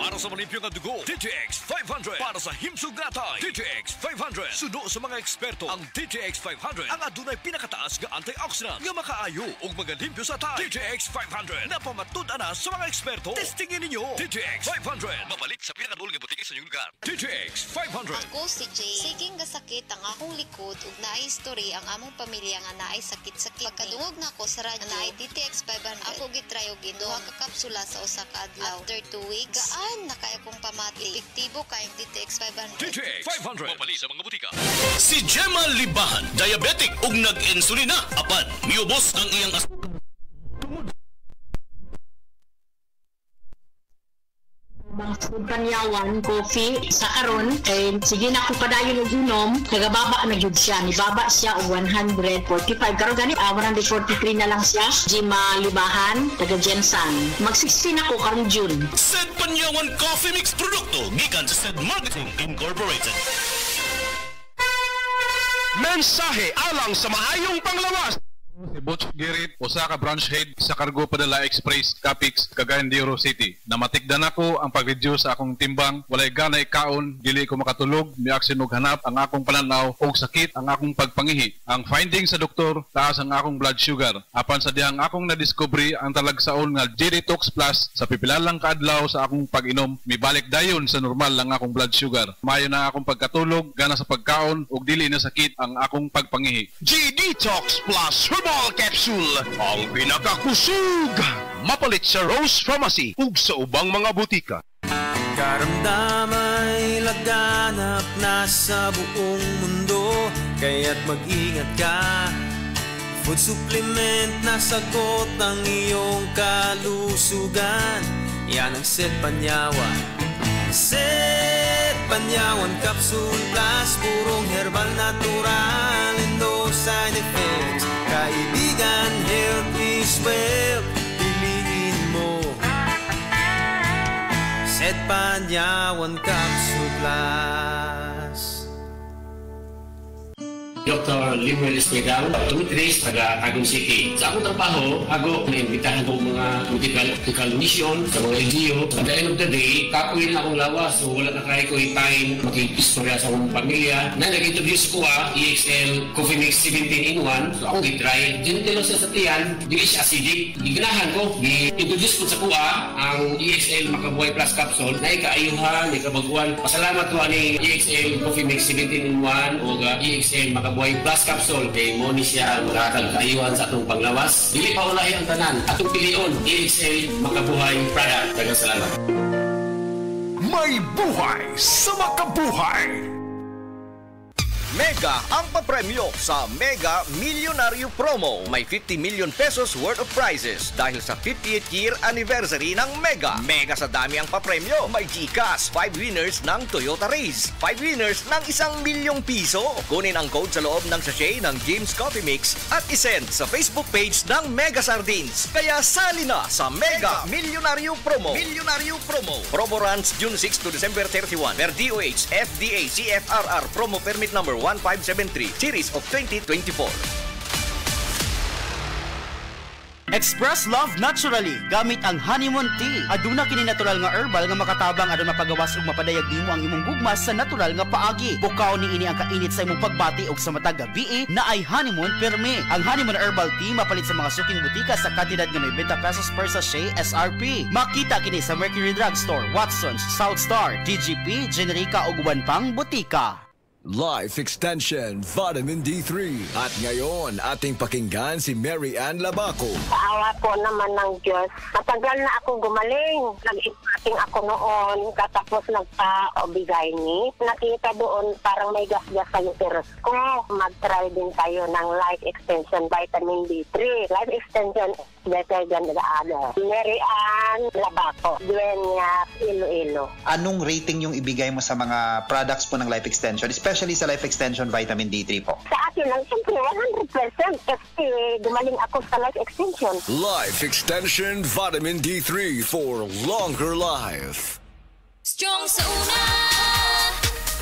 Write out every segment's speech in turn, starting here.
Para sa malimpyo nga dugo, DTX 500. Para sa himsugatay, DTX 500. Suno sa mga eksperto, ang DTX 500 ang adunay pinakataas nga antioxidant nga makaayo ug magalimpyo sa tay. DTX 500 napamatud-an na sa mga eksperto. Testingin ninyo. DTX 500 mabalit sa pinakadul nga butiki sa inyong lugar. DTX 500. Ako si Jay. Siging gasakit ang akong likod ug naay history ang among pamilya nga naay sakit-sakit. Pagkadungog na ko sa radyo naay DTX 500. Ako gitry og duha ka kapsula sa usa ka adlaw. After 2 weeks, gaan na kay akong pamati. Epektibo kay DTX 500. DTX 500 mabali sa mga butika. Si Gemma Libahan, diabetic ug nag-insulina. Apan, miubos ang iyang Panyawan, coffee, sa karon kay sige na ko padayon og unom, nagababa na gyud siya, nibaba siya og 145 karon gani 143 na lang siya. Gemma Libahan, taga Jensan. Mag-16 ako karon June. Sed Panyawan Coffee Mix produkto gikan sa Sed Marketing Incorporated. Mensahe alang sa maayong panglawas. Si Butch Girit, usa ka branch head sa Cargo Padala Express, Capix, Cagayan de Oro City. Namatikdan ako ang pag-reduce sa akong timbang, walay ganay kaon, dili ko makatulog, miaksin og hanap ang akong pananaw og sakit ang akong pagpangihi. Ang finding sa doktor, taas ang akong blood sugar. Apan sa dihang akong nadiscovery ang talagsaon nga G-Detox Plus sa pipilalang kaadlaw sa akong pag-inom, mibalik dayon sa normal ang akong blood sugar. Mayo na akong pagkatulog, gana sa pagkaon ug dili na sakit ang akong pagpangihi. G-Detox Plus Herbal Capsule, ang pinakakusog, mapalit sa Rose Pharmacy ug sa ubang mga butika. Karamdamay laganap na sa buong mundo, kaya't mag-ingat ka. Food supplement na sagot ang iyong kalusugan. Yan ang Sed Panyawan. Sed Panyawan Capsule Plus, purong herbal natural and no side effects. Kaibigan, health is wealth, piliin mo Sed Panyawan Capsule Plus. Dr. Limuel Espedal, 2 days taga Tagum City. Sa akong trabaho, ako naimbitahan ko mga political mission sa mga LGU. At the end of the day, kapoy na akong lawas, so wala na kaya ko time makikistorya sa akong pamilya. Na nag-introduce ko EXL Coffee Mix 17-in-1. So akong gitry. Gentle siya sa tiyan, di siya acidic. Iganahan ko, i-introduce ko sa kuha ang EXL Makabuhay Plus Capsule na ikaayuhan, ikabaguan. Pasalamat ko ani EXL Coffee Mix 17-in-1 o EXL Makabuhay Plus Capsule kay mo ni siya makakagayuhan sa atong panglawas. Dili pa ulahi ang tanan. Atong pilion, EXL Makabuhay product. Daghang salamat. May buhay sa makabuhay. Mega ang papremyo sa Mega Millionario Promo. May 50 million pesos worth of prizes dahil sa 58th year anniversary ng Mega. Mega sa dami ang papremyo. May GCash, 5 winners ng Toyota Race, 5 winners ng 1 milyong piso. Kunin ang code sa loob ng sachet ng James Coffee Mix at isend sa Facebook page ng Mega Sardines. Kaya sali na sa Mega Millionario Promo. Millionario Promo. Promo runs June 6 to December 31 per DOH FDA CFRR Promo Permit number 1573 Series of 2024. Express love naturally gamit ang honeymoon tea. Aduna kini natural nga herbal nga makatabang adun mapagawas ug mapadayag nimo ang imong gugmas sa natural nga paagi. Bukaw ni ini ang kainit sa imong pagbati ug sa matag gabi na ay honeymoon permi. Ang honeymoon herbal tea mapalit sa mga suking butika sa kantidad nga 90 pesos per sachet SRP. Makita kini sa Mercury Drugstore, Watsons, South Star, DGP, Generica ug uban pang butika. Life Extension Vitamin D3. At ngayon, ating pakinggan si Mary Ann Labaco. Sa awa po naman ng Diyos, matagal na ako gumaling. Nag-ipating ako noon, katapos nagpa-obigay ni. Nakita doon parang may gas-gas sa uterus ko. Mag-try din tayo ng Life Extension Vitamin D3. Life Extension is better than the other. Mary Ann Labaco, Dueña, Iloilo. Anong rating yung ibigay mo sa mga products po ng Life Extension? Especially sa Life Extension Vitamin D3 po. Sa akin lang, siyempre 100% kasi gumaling ako sa Life Extension. Life Extension Vitamin D3 for longer life. Strong sa una,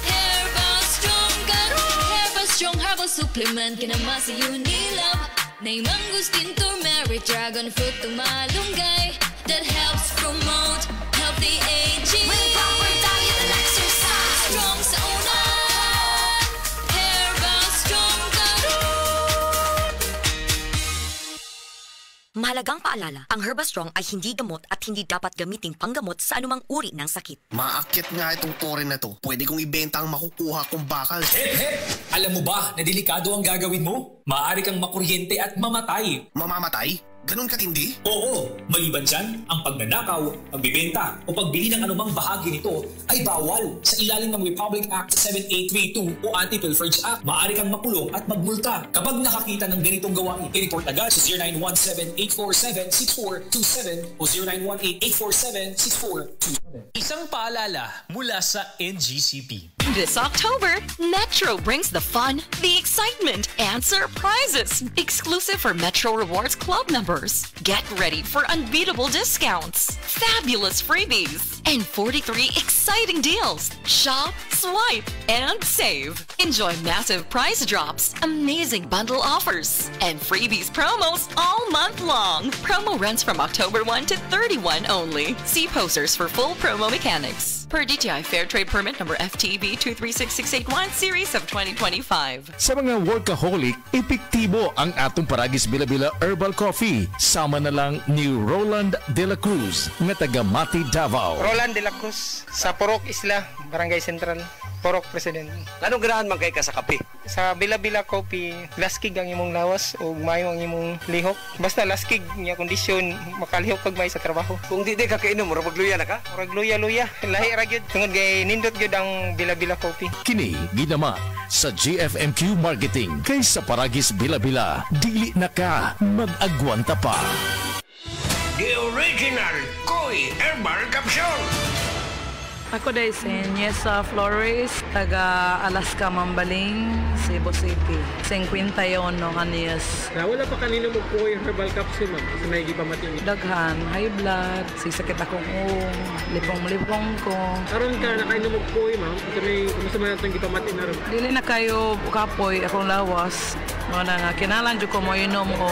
Herbal Strong karon. Herbal Strong Herbal Supplement kinamasa Unilab. Nay mangustin, turmeric, dragon fruit, tumalunggay that helps promote healthy aging. Mahalagang paalala, ang Herbastrong ay hindi gamot at hindi dapat gamiting panggamot sa anumang uri ng sakit. Maakyat nga itong tore na to. Pwede kong ibenta ang makukuha kong bakal. Hep! Alam mo ba na delikado ang gagawin mo? Maaari kang makuryente at mamatay. Mamamatay? Ganun katindi? Oo, maliban dyan, ang pagnanakaw, pagbibenta o pagbili ng anumang bahagi nito ay bawal sa ilalim ng Republic Act 7832 o Anti-Pilferage Act. Maaari kang makulong at magmulta kapag nakakita ng ganitong gawain. I-report agad sa 0917-847-6427 o 0918-847-6427. Isang paalala mula sa NGCP. This October, Metro brings the fun, the excitement, and surprises exclusive for Metro Rewards Club members. Get ready for unbeatable discounts, fabulous freebies, and 43 exciting deals. Shop, swipe, and save. Enjoy massive price drops, amazing bundle offers, and freebies promos all month long. Promo runs from October 1 to 31 only. See posters for full promo mechanics. Per DTI Fair Trade Permit number FTB 236681 series of 2025. Sa mga workaholic, epektibo ang atong Paragis Bila-Bila Herbal Coffee. Sama na lang ni Roland De La Cruz, nga taga Mati, Davao. Roland De La Cruz, sa Porok Isla, Barangay Central, Porok President. Anong ganahan man kay ka sa kape? Sa Bila-Bila Coffee, laskig ang imong lawas o mayo ang imong lihok. Basta laskig niya kondisyon, makalihok pag may sa trabaho. Kung di ka kainom, mura magluya na ka? Mura gluya-luya. Lahi ra gyud. Tungod kay nindot gyud ang Bila-Bila Coffee. Kini ginama sa GFMQ Marketing kay sa Paragis Bila-Bila. Dili na ka mag-agwanta pa. The original Koi Herbal Capsule. Ako dahil si Niesa Flores, taga Alaska, Mambaling, Cebu City. 51 anyos. Wala pa kanino magpukoy yung herbal capsule, ma'am? Kasi may gipamating. Daghan, high blood, sisakit akong lipong-lipong ko. Karon ka na kayo magpukoy, ma'am? Kasi may kumasama na itong gipamating na rin. Dili na kayo kapoy akong lawas. Mga nga, kinalang dyan ko mo inom o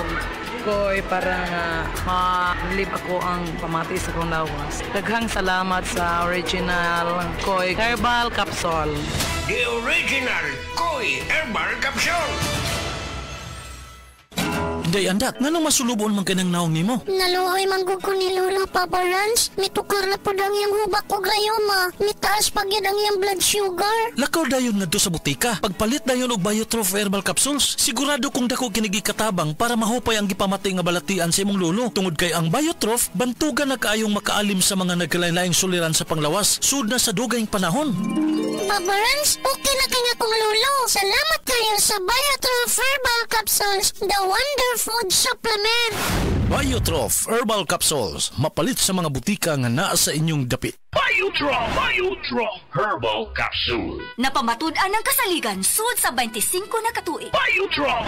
koy para nga ma-live ako ang pamati sa kong lawas. Daghang salamat sa original Koi Herbal Capsule. The original Koi Herbal Capsule. Day andak, nganong masulubon man kanang naong nimo? Naluoy manggug ko ni Lola Papa Rans. Mitukar na po ang iyang hubak ko gayoma. Mitaas pag yan ang iyang blood sugar. Lakaw dayon nga do sa butika. Pagpalit dayon og Biotrof Herbal Capsules, sigurado kung dako kinigi katabang para mahupay ang gipamatay nga balatian sa imong lolo. Tungod kay ang Biotrof, bantugan na kaayong makaalim sa mga nagkalain-laing suliran sa panglawas. Sud na sa dugayng panahon. Papa Rans, okay na kaya kong lolo. Salamat kayo sa Biotrof Herbal Capsules, the wonder food supplement. Biotrof Herbal Capsules, mapalit sa mga butika nga naa sa inyong dapit. Biotrof Herbal Capsule. Napamatud-an ng kasaligan sud sa 25 na katuig. Biotrof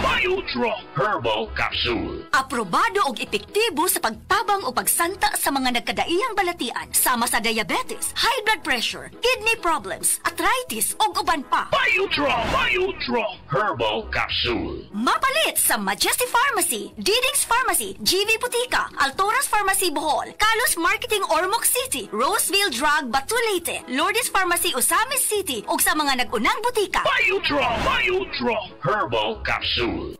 Herbal Capsule. Aprobado og epektibo sa pagtabang o pagsanta sa mga nagkadaiyang balatian sama sa diabetes, high blood pressure, kidney problems, arthritis ug uban pa. Biotrof Herbal Capsule. Mapalit sa Majesty Pharmacy, Diding's Pharmacy, GV Putika, Altoras Pharmacy Bohol, Kalos Marketing Ormoc City, Roseville Drug Batulete, Lourdes Pharmacy Osamis City ug sa mga nag-unang butika. Biotrof Herbal Capsule.